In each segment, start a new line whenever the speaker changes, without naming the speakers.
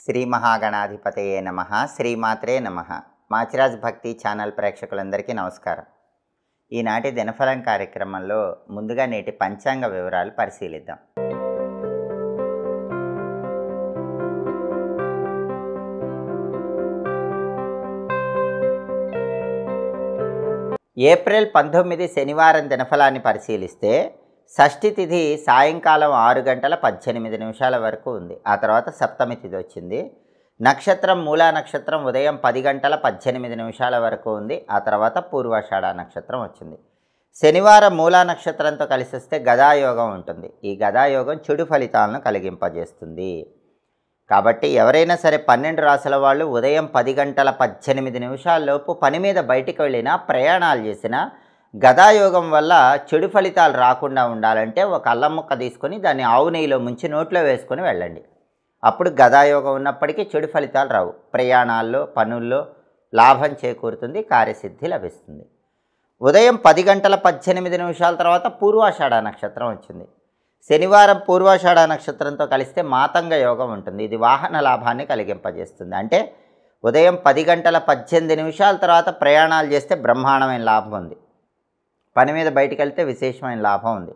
శ్రీ మహాగణాధిపతయే నమః. శ్రీమాత్రే నమః. మాచిరాజ్ భక్తి ఛానల్ ప్రేక్షకులందరికీ నమస్కారం. ఈనాటి దినఫలం కార్యక్రమంలో ముందుగా నేటి పంచాంగ వివరాలు పరిశీలిద్దాం. ఏప్రిల్ 19 శనివారం దినఫలాన్ని పరిశీలిస్తే షష్ఠి తిథి సాయంకాలం 6 గంటల 18 నిమిషాల వరకు ఉంది. ఆ తర్వాత సప్తమి తిథి వచ్చింది. నక్షత్రం మూలా నక్షత్రం ఉదయం 10 గంటల 18 నిమిషాల వరకు ఉంది. ఆ తర్వాత పూర్వాషాఢ నక్షత్రం వచ్చింది. శనివారం మూలా నక్షత్రంతో కలిసి వస్తే గదాయోగం ఉంటుంది. ఈ గదాయోగం చెడు ఫలితాలను కలిగింపజేస్తుంది. కాబట్టి ఎవరైనా సరే 12 రాసుల వాళ్ళు ఉదయం 10 గంటల 18 నిమిషాల్లోపు పని మీద బయటికి వెళ్ళినా, ప్రయాణాలు చేసినా గదాయోగం వల్ల చెడు ఫలితాలు రాకుండా ఉండాలంటే ఒక అల్లం ముక్క తీసుకొని దాన్ని ఆవు నెయ్యిలో ముంచి నోట్లో వేసుకొని వెళ్ళండి. అప్పుడు గదాయోగం ఉన్నప్పటికీ చెడు ఫలితాలు రావు. ప్రయాణాల్లో, పనుల్లో లాభం చేకూరుతుంది, కార్యసిద్ధి లభిస్తుంది. ఉదయం 10 గంటల 18 నిమిషాల తర్వాత పూర్వాషాఢ నక్షత్రం వచ్చింది. శనివారం పూర్వాషాఢ నక్షత్రంతో కలిస్తే మాతంగ యోగం ఉంటుంది. ఇది వాహన లాభాన్ని కలిగింపజేస్తుంది. అంటే ఉదయం 10 గంటల 18 నిమిషాల తర్వాత ప్రయాణాలు చేస్తే బ్రహ్మాండమైన లాభం ఉంది. పని మీద బయటికి వెళ్తే విశేషమైన లాభం ఉంది.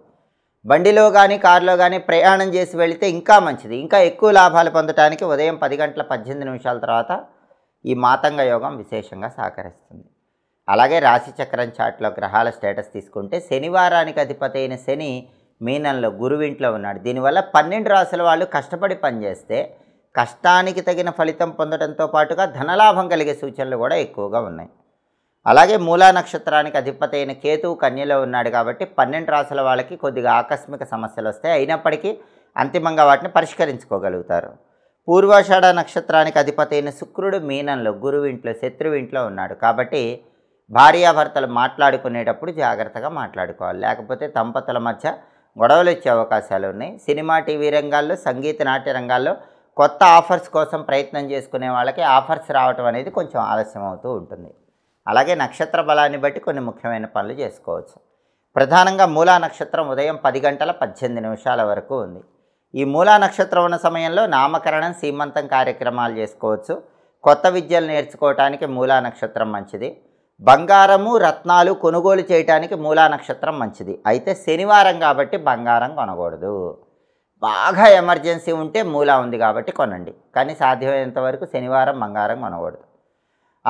బండిలో కానీ కారులో కానీ ప్రయాణం చేసి వెళితే ఇంకా మంచిది. ఇంకా ఎక్కువ లాభాలు పొందడానికి ఉదయం 10 గంటల 18 నిమిషాల తర్వాత ఈ మాతంగ యోగం విశేషంగా సహకరిస్తుంది. అలాగే రాశిచక్రం చాట్లో గ్రహాల స్టేటస్ తీసుకుంటే శనివారానికి అధిపతి అయిన శని మీనంలో, గురువింట్లో ఉన్నాడు. దీనివల్ల 12 రాసుల వాళ్ళు కష్టపడి పనిచేస్తే కష్టానికి తగిన ఫలితం పొందడంతో పాటుగా ధనలాభం కలిగే సూచనలు కూడా ఎక్కువగా ఉన్నాయి. అలాగే మూలా నక్షత్రానికి అధిపతి అయిన కేతువు కన్యలో ఉన్నాడు కాబట్టి 12 రాసుల వాళ్ళకి కొద్దిగా ఆకస్మిక సమస్యలు వస్తాయి. అయినప్పటికీ అంతిమంగా వాటిని పరిష్కరించుకోగలుగుతారు. పూర్వాషాఢ నక్షత్రానికి అధిపతి అయిన శుక్రుడు మీనంలో, గురువింట్లో, శత్రువింట్లో ఉన్నాడు. కాబట్టి భార్యాభర్తలు మాట్లాడుకునేటప్పుడు జాగ్రత్తగా మాట్లాడుకోవాలి. లేకపోతే దంపతుల మధ్య గొడవలు వచ్చే అవకాశాలు ఉన్నాయి. సినిమా, టీవీ రంగాల్లో, సంగీత, నాట్య రంగాల్లో కొత్త ఆఫర్స్ కోసం ప్రయత్నం చేసుకునే వాళ్ళకి ఆఫర్స్ రావటం అనేది కొంచెం ఆలస్యం అవుతూ ఉంటుంది. అలాగే నక్షత్ర బలాన్ని బట్టి కొన్ని ముఖ్యమైన పనులు చేసుకోవచ్చు. ప్రధానంగా మూలా నక్షత్రం ఉదయం 10 గంటల 18 నిమిషాల వరకు ఉంది. ఈ మూలా నక్షత్రం ఉన్న సమయంలో నామకరణం, సీమంతం కార్యక్రమాలు చేసుకోవచ్చు. కొత్త విద్యలు నేర్చుకోవటానికి మూలా నక్షత్రం మంచిది. బంగారము, రత్నాలు కొనుగోలు చేయడానికి మూలా నక్షత్రం మంచిది. అయితే శనివారం కాబట్టి బంగారం కొనకూడదు. బాగా ఎమర్జెన్సీ ఉంటే మూలా ఉంది కాబట్టి కొనండి. కానీ సాధ్యమైనంత వరకు శనివారం బంగారం కొనకూడదు.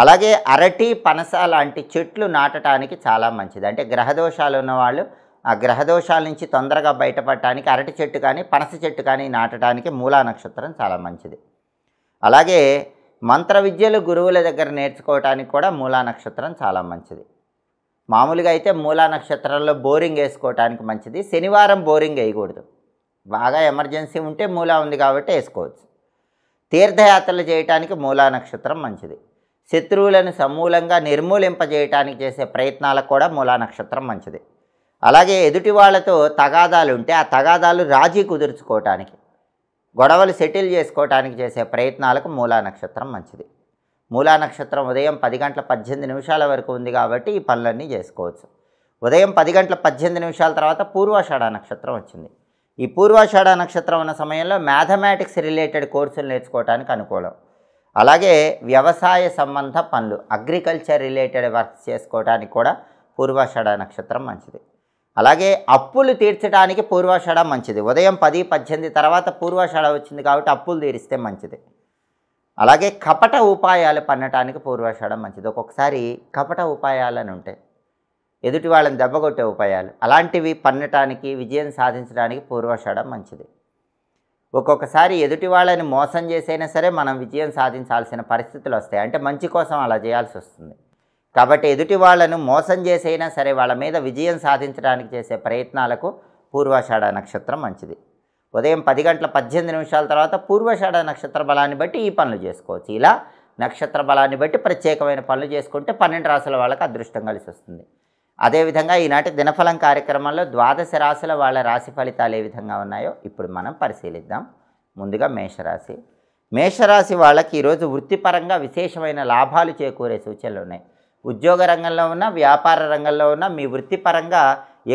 అలాగే అరటి, పనస లాంటి చెట్లు నాటడానికి చాలా మంచిది. అంటే గ్రహదోషాలు ఉన్నవాళ్ళు ఆ గ్రహదోషాల నుంచి తొందరగా బయటపడటానికి అరటి చెట్టు కానీ, పనస చెట్టు కానీ నాటడానికి మూలా నక్షత్రం చాలా మంచిది. అలాగే మంత్ర విద్యలు గురువుల దగ్గర నేర్చుకోవటానికి కూడా మూలా నక్షత్రం చాలా మంచిది. మామూలుగా అయితే మూలా నక్షత్రంలో బోరింగ్ వేసుకోవటానికి మంచిది. శనివారం బోరింగ్ వేయకూడదు. బాగా ఎమర్జెన్సీ ఉంటే మూలా ఉంది కాబట్టి వేసుకోవచ్చు. తీర్థయాత్రలు చేయటానికి మూలా నక్షత్రం మంచిది. శత్రువులను సమూలంగా నిర్మూలింపజేయటానికి చేసే ప్రయత్నాలకు కూడా మూలా నక్షత్రం మంచిది. అలాగే ఎదుటి వాళ్ళతో తగాదాలు ఉంటే ఆ తగాదాలు రాజీ కుదుర్చుకోవటానికి, గొడవలు సెటిల్ చేసుకోవటానికి చేసే ప్రయత్నాలకు మూలా నక్షత్రం మంచిది. మూలా నక్షత్రం ఉదయం 10 గంటల 18 నిమిషాల వరకు ఉంది కాబట్టి ఈ పనులన్నీ చేసుకోవచ్చు. ఉదయం 10 గంటల 18 నిమిషాల తర్వాత పూర్వాషాఢ నక్షత్రం వచ్చింది. ఈ పూర్వాషాఢ నక్షత్రం ఉన్న సమయంలో మ్యాథమెటిక్స్ రిలేటెడ్ కోర్సులు నేర్చుకోవటానికి అనుకూలం. అలాగే వ్యవసాయ సంబంధ పనులు, అగ్రికల్చర్ రిలేటెడ్ వర్క్స్ చేసుకోవడానికి కూడా పూర్వాషాఢ నక్షత్రం మంచిది. అలాగే అప్పులు తీర్చడానికి పూర్వాషాఢ మంచిది. ఉదయం 10-18 తర్వాత పూర్వాషాఢ వచ్చింది కాబట్టి అప్పులు తీరిస్తే మంచిది. అలాగే కపట ఉపాయాలు పన్నటానికి పూర్వాషాఢ మంచిది. ఒక్కొక్కసారి కపట ఉపాయాలని ఉంటాయి, ఎదుటి వాళ్ళని దెబ్బకొట్టే ఉపాయాలు, అలాంటివి పన్నటానికి, విజయం సాధించడానికి పూర్వాషాఢ మంచిది. ఒక్కొక్కసారి ఎదుటి వాళ్ళని మోసం చేసైనా సరే మనం విజయం సాధించాల్సిన పరిస్థితులు వస్తాయి. అంటే మంచి కోసం అలా చేయాల్సి వస్తుంది. కాబట్టి ఎదుటి వాళ్ళను మోసం చేసైనా సరే వాళ్ళ మీద విజయం సాధించడానికి చేసే ప్రయత్నాలకు పూర్వాషాఢ నక్షత్రం మంచిది. ఉదయం 10 గంటల 18 నిమిషాల తర్వాత పూర్వాషాఢ నక్షత్ర బలాన్ని బట్టి ఈ పనులు చేసుకోవచ్చు. ఇలా నక్షత్ర బలాన్ని బట్టి ప్రత్యేకమైన పనులు చేసుకుంటే 12 రాసుల వాళ్ళకి అదృష్టం కలిసి వస్తుంది. అదేవిధంగా ఈనాటి దినఫలం కార్యక్రమంలో 12 రాశుల వాళ్ళ రాశి ఫలితాలు ఏ విధంగా ఉన్నాయో ఇప్పుడు మనం పరిశీలిద్దాం. ముందుగా మేషరాశి. మేషరాశి వాళ్ళకి ఈరోజు వృత్తిపరంగా విశేషమైన లాభాలు చేకూరే సూచనలు ఉన్నాయి. ఉద్యోగ రంగంలో ఉన్న, వ్యాపార రంగంలో ఉన్న మీ వృత్తిపరంగా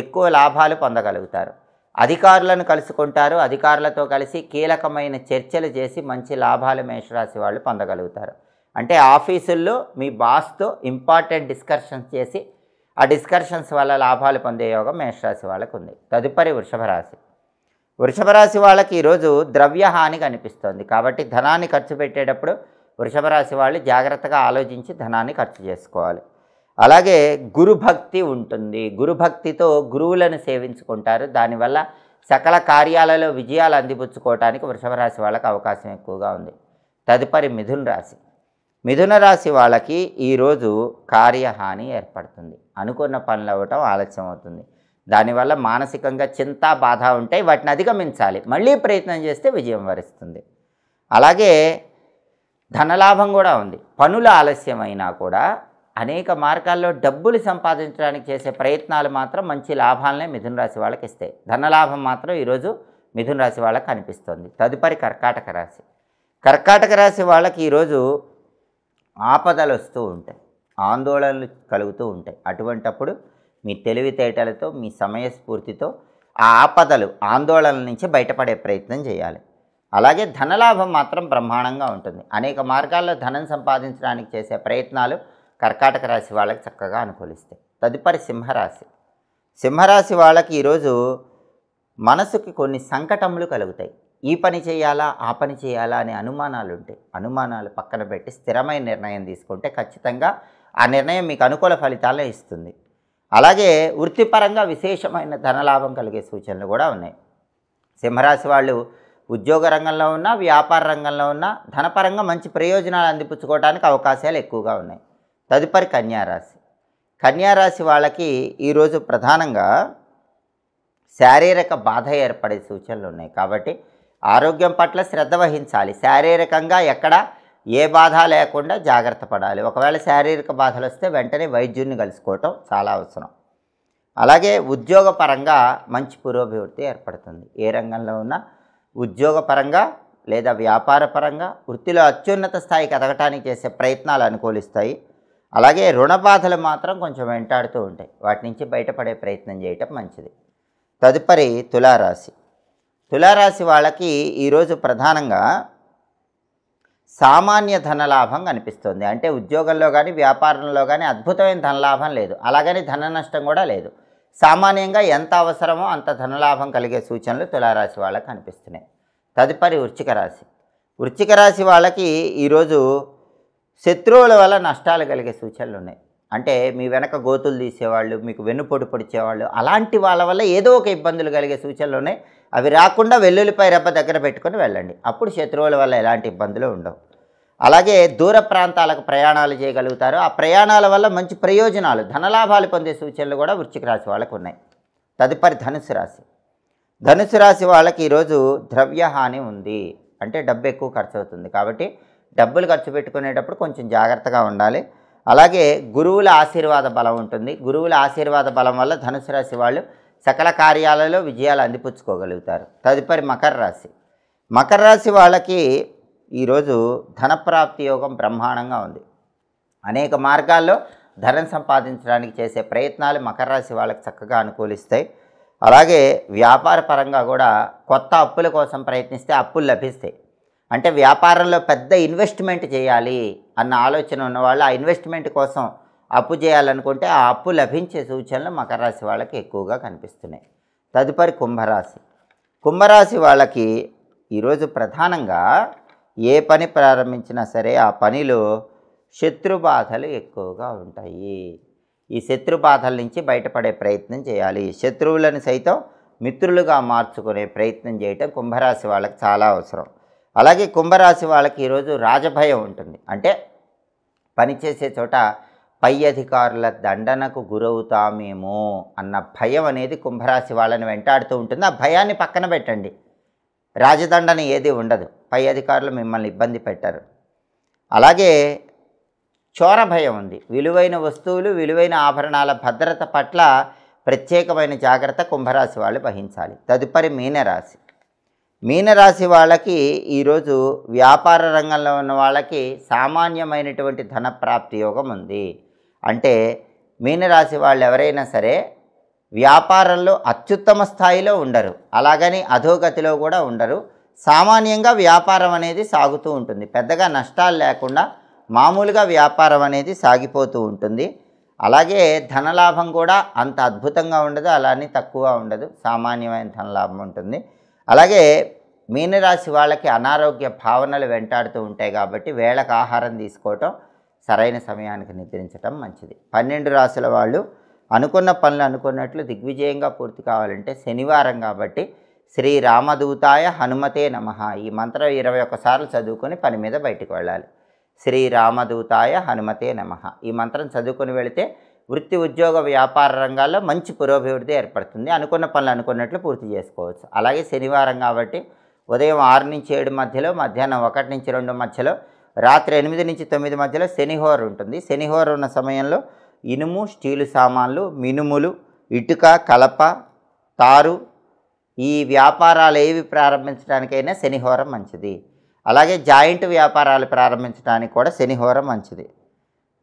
ఎక్కువ లాభాలు పొందగలుగుతారు. అధికారులను కలుసుకుంటారు. అధికారులతో కలిసి కీలకమైన చర్చలు చేసి మంచి లాభాలు మేషరాశి వాళ్ళు పొందగలుగుతారు. అంటే ఆఫీసుల్లో మీ బాస్తో ఇంపార్టెంట్ డిస్కషన్స్ చేసి ఆ డిస్కషన్స్ వల్ల లాభాలు పొందే యోగం మేషరాశి వాళ్ళకు ఉంది. తదుపరి వృషభ రాశి. వృషభ రాశి వాళ్ళకి ఈరోజు ద్రవ్యహాని కనిపిస్తుంది. కాబట్టి ధనాన్ని ఖర్చు పెట్టేటప్పుడు వృషభ రాశి వాళ్ళు జాగ్రత్తగా ఆలోచించి ధనాన్ని ఖర్చు చేసుకోవాలి. అలాగే గురుభక్తి ఉంటుంది. గురుభక్తితో గురువులను సేవించుకుంటారు. దానివల్ల సకల కార్యాలలో విజయాలు అందిపుచ్చుకోవడానికి వృషభ రాశి వాళ్ళకి అవకాశం ఎక్కువగా ఉంది. తదుపరి మిథున రాశి. మిథున రాశి వాళ్ళకి ఈరోజు కార్యహాని ఏర్పడుతుంది. అనుకున్న పనులు అవ్వటం ఆలస్యం అవుతుంది. దానివల్ల మానసికంగా చింత బాధ ఉంటాయి. వాటిని అధిగమించాలి. మళ్ళీ ప్రయత్నం చేస్తే విజయం వరిస్తుంది. అలాగే ధనలాభం కూడా ఉంది. పనులు ఆలస్యమైనా కూడా అనేక మార్గాల్లో డబ్బులు సంపాదించడానికి చేసే ప్రయత్నాలు మాత్రం మంచి లాభాలనే మిథున రాశి వాళ్ళకి ఇస్తాయి. ధనలాభం మాత్రం ఈరోజు మిథున రాశి వాళ్ళకి కనిపిస్తుంది. తదుపరి కర్కాటక రాశి. కర్కాటక రాశి వాళ్ళకి ఈరోజు ఆపదలు వస్తూ ఉంటాయి. ఆందోళనలు కలుగుతూ ఉంటాయి. అటువంటప్పుడు మీ తెలివితేటలతో మీ సమయస్ఫూర్తితో ఆ ఆపదలు ఆందోళనల నుంచి బయటపడే ప్రయత్నం చేయాలి. అలాగే ధనలాభం మాత్రం బ్రహ్మాండంగా ఉంటుంది. అనేక మార్గాల్లో ధనం సంపాదించడానికి చేసే ప్రయత్నాలు కర్కాటక రాశి వాళ్ళకి చక్కగా అనుకూలిస్తాయి. తదుపరి సింహరాశి. సింహరాశి వాళ్ళకి ఈరోజు మనసుకి కొన్ని సంకటములు కలుగుతాయి. ఈ పని చేయాలా ఆ పని చేయాలా అనే అనుమానాలు ఉంటాయి. అనుమానాలు పక్కన పెట్టి స్థిరమైన నిర్ణయం తీసుకుంటే ఖచ్చితంగా ఆ నిర్ణయం మీకు అనుకూల ఫలితాలే ఇస్తుంది. అలాగే వృత్తిపరంగా విశేషమైన ధనలాభం కలిగే సూచనలు కూడా ఉన్నాయి. సింహరాశి వాళ్ళు ఉద్యోగ రంగంలో ఉన్న వ్యాపార రంగంలో ఉన్న ధనపరంగా మంచి ప్రయోజనాలు అందిపుచ్చుకోవడానికి అవకాశాలు ఎక్కువగా ఉన్నాయి. తదుపరి కన్యారాశి. కన్యారాశి వాళ్ళకి ఈరోజు ప్రధానంగా శారీరక బాధ ఏర్పడే సూచనలు ఉన్నాయి. కాబట్టి ఆరోగ్యం పట్ల శ్రద్ధ వహించాలి. శారీరకంగా ఎక్కడ ఏ బాధ లేకుండా జాగ్రత్త పడాలి. ఒకవేళ శారీరక బాధలు వస్తే వెంటనే వైద్యుడిని కలుసుకోవటం చాలా అవసరం. అలాగే ఉద్యోగపరంగా మంచి పురోభివృద్ధి ఏర్పడుతుంది. ఏ రంగంలో ఉన్నా ఉద్యోగపరంగా లేదా వ్యాపారపరంగా వృత్తిలో అత్యున్నత స్థాయికి ఎదగటానికి చేసే ప్రయత్నాలు అనుకూలిస్తాయి. అలాగే రుణ బాధలు మాత్రం కొంచెం వెంటాడుతూ ఉంటాయి. వాటి నుంచి బయటపడే ప్రయత్నం చేయటం మంచిది. తదుపరి తులారాశి. తులారాశి వాళ్ళకి ఈరోజు ప్రధానంగా సామాన్య ధనలాభం కనిపిస్తుంది. అంటే ఉద్యోగంలో కానీ వ్యాపారంలో కానీ అద్భుతమైన ధనలాభం లేదు. అలాగని ధన నష్టం కూడా లేదు. సామాన్యంగా ఎంత అవసరమో అంత ధనలాభం కలిగే సూచనలు తులారాశి వాళ్ళకి కనిపిస్తున్నాయి. తదుపరి వృశ్చిక రాశి. వృశ్చిక రాశి వాళ్ళకి ఈరోజు శత్రువుల వల్ల నష్టాలు కలిగే సూచనలు ఉన్నాయి. అంటే మీ వెనక గోతులు తీసేవాళ్ళు, మీకు వెన్నుపోటు పొడిచేవాళ్ళు, అలాంటి వాళ్ళ వల్ల ఏదో ఒక ఇబ్బందులు కలిగే సూచనలు ఉన్నాయి. అవి రాకుండా వెల్లుల్లిపై రెబ్బ దగ్గర పెట్టుకొని వెళ్ళండి. అప్పుడు శత్రువుల వల్ల ఎలాంటి ఇబ్బందులు ఉండవు. అలాగే దూర ప్రాంతాలకు ప్రయాణాలు చేయగలుగుతారు. ఆ ప్రయాణాల వల్ల మంచి ప్రయోజనాలు ధనలాభాలు పొందే సూచనలు కూడా వృశ్చిక రాశి వాళ్ళకు ఉన్నాయి. తదుపరి ధనుసు రాశి. ధనుసు రాశి వాళ్ళకి ఈరోజు ద్రవ్యహాని ఉంది. అంటే డబ్బు ఎక్కువ ఖర్చు అవుతుంది. కాబట్టి డబ్బులు ఖర్చు పెట్టుకునేటప్పుడు కొంచెం జాగ్రత్తగా ఉండాలి. అలాగే గురువుల ఆశీర్వాద బలం ఉంటుంది. గురువుల ఆశీర్వాద బలం వల్ల ధనుసు రాశి వాళ్ళు సకల కార్యాలలో విజయాలు అందిపుచ్చుకోగలుగుతారు. తదుపరి మకర రాశి. మకర రాశి వాళ్ళకి ఈరోజు ధనప్రాప్తి యోగం బ్రహ్మాండంగా ఉంది. అనేక మార్గాల్లో ధనం సంపాదించడానికి చేసే ప్రయత్నాలు మకర రాశి వాళ్ళకి చక్కగా అనుకూలిస్తాయి. అలాగే వ్యాపార పరంగా కూడా కొత్త అప్పుల కోసం ప్రయత్నిస్తే అప్పులు లభిస్తాయి. అంటే వ్యాపారంలో పెద్ద ఇన్వెస్ట్మెంట్ చేయాలి అన్న ఆలోచన ఉన్నవాళ్ళు ఆ ఇన్వెస్ట్మెంట్ కోసం అప్పు చేయాలనుకుంటే ఆ అప్పు లభించే సూచనలు మకర రాశి వాళ్ళకి ఎక్కువగా కనిపిస్తున్నాయి. తదుపరి కుంభరాశి. కుంభరాశి వాళ్ళకి ఈరోజు ప్రధానంగా ఏ పని ప్రారంభించినా సరే ఆ పనిలో శత్రుబాధలు ఎక్కువగా ఉంటాయి. ఈ శత్రుబాధల నుంచి బయటపడే ప్రయత్నం చేయాలి. శత్రువులను సైతం మిత్రులుగా మార్చుకునే ప్రయత్నం చేయటం కుంభరాశి వాళ్ళకి చాలా అవసరం. అలాగే కుంభరాశి వాళ్ళకి ఈరోజు రాజభయం ఉంటుంది. అంటే పనిచేసే చోట పై అధికారుల దండనకు గురవుతామేమో అన్న భయం అనేది కుంభరాశి వాళ్ళని వెంటాడుతూ ఉంటుంది. ఆ భయాన్ని పక్కన పెట్టండి. రాజదండన ఏది ఉండదు. పై అధికారులు మిమ్మల్ని ఇబ్బంది పెట్టారు. అలాగే చోర భయం ఉంది. విలువైన వస్తువులు, విలువైన ఆభరణాల భద్రత పట్ల ప్రత్యేకమైన జాగ్రత్త కుంభరాశి వాళ్ళు వహించాలి. తదుపరి మీనరాశి. మీనరాశి వాళ్ళకి ఈరోజు వ్యాపార రంగంలో ఉన్న వాళ్ళకి సామాన్యమైనటువంటి ధనప్రాప్తి యోగం ఉంది. అంటే మీనరాశి వాళ్ళు ఎవరైనా సరే వ్యాపారంలో అత్యుత్తమ స్థాయిలో ఉండరు, అలాగని అధోగతిలో కూడా ఉండరు. సామాన్యంగా వ్యాపారం అనేది సాగుతూ ఉంటుంది. పెద్దగా నష్టాలు లేకుండా మామూలుగా వ్యాపారం అనేది సాగిపోతూ ఉంటుంది. అలాగే ధనలాభం కూడా అంత అద్భుతంగా ఉండదు, అలానే తక్కువ ఉండదు, సామాన్యమైన ధనలాభం ఉంటుంది. అలాగే మీనరాశి వాళ్ళకి అనారోగ్య భావనలు వెంటాడుతూ ఉంటాయి కాబట్టి వేళకు ఆహారం తీసుకోవటం, సరైన సమయానికి నిద్రించటం మంచిది. 12 రాశుల వాళ్ళు అనుకున్న పనులు అనుకున్నట్లు దిగ్విజయంగా పూర్తి కావాలంటే శనివారం కాబట్టి శ్రీ రామదూతాయ హనుమతే నమః ఈ మంత్రం 21 సార్లు చదువుకొని పని మీద బయటకు వెళ్ళాలి. శ్రీ రామదూతాయ హనుమతే నమః ఈ మంత్రం చదువుకొని వెళితే వృత్తి ఉద్యోగ వ్యాపార రంగాల్లో మంచి పురోభివృద్ధి ఏర్పడుతుంది. అనుకున్న పనులు అనుకున్నట్లు పూర్తి చేసుకోవచ్చు. అలాగే శనివారం కాబట్టి ఉదయం 6 నుంచి 7 మధ్యలో, మధ్యాహ్నం 1 నుంచి 2 మధ్యలో, రాత్రి 8 నుంచి 9 మధ్యలో శనిహోర ఉంటుంది. శనిహోర ఉన్న సమయంలో ఇనుము, స్టీలు సామాన్లు, మినుములు, ఇటుక, కలప, తారు ఈ వ్యాపారాలు ఏవి ప్రారంభించడానికైనా శనిహోరం మంచిది. అలాగే జాయింట్ వ్యాపారాలు ప్రారంభించడానికి కూడా శనిహోరం మంచిది.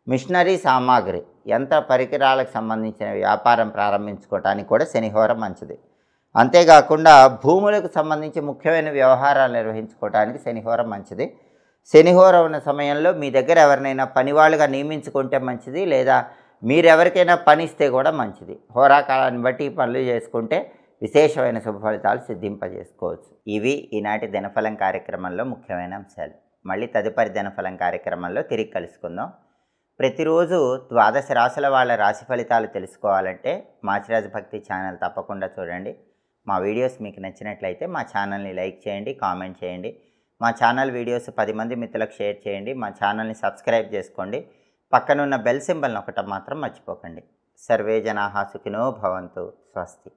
మిషనరీ సామాగ్రి, యంత్ర పరికరాలకు సంబంధించిన వ్యాపారం ప్రారంభించుకోవడానికి కూడా శనిహోరం మంచిది. అంతేకాకుండా భూములకు సంబంధించి ముఖ్యమైన వ్యవహారాలు నిర్వహించుకోవడానికి శనిహోరం మంచిది. శనిహోరం ఉన్న సమయంలో మీ దగ్గర ఎవరినైనా పనివాళ్ళుగా నియమించుకుంటే మంచిది, లేదా మీరెవరికైనా పని ఇస్తే కూడా మంచిది. హోరాకాలాన్ని బట్టి పనులు చేసుకుంటే విశేషమైన శుభ ఫలితాలు సిద్ధింపజేసుకోవచ్చు. ఇవి ఈనాటి దినఫలం కార్యక్రమంలో ముఖ్యమైన అంశాలు. మళ్ళీ తదుపరి దినఫలం కార్యక్రమంలో తిరిగి కలుసుకుందాం. ప్రతిరోజు 12 రాశుల వాళ్ళ రాశి ఫలితాలు తెలుసుకోవాలంటే మాచిరాజు భక్తి ఛానల్ తప్పకుండా చూడండి. మా వీడియోస్ మీకు నచ్చినట్లయితే మా ఛానల్ని లైక్ చేయండి, కామెంట్ చేయండి. మా ఛానల్ వీడియోస్ 10 మంది మిత్రులకు షేర్ చేయండి. మా ఛానల్ని సబ్స్క్రైబ్ చేసుకోండి. పక్కనున్న బెల్ సింబల్ నొక్కటం మాత్రం మర్చిపోకండి. సర్వే జనాః సుఖినో భవంతు. స్వస్తి.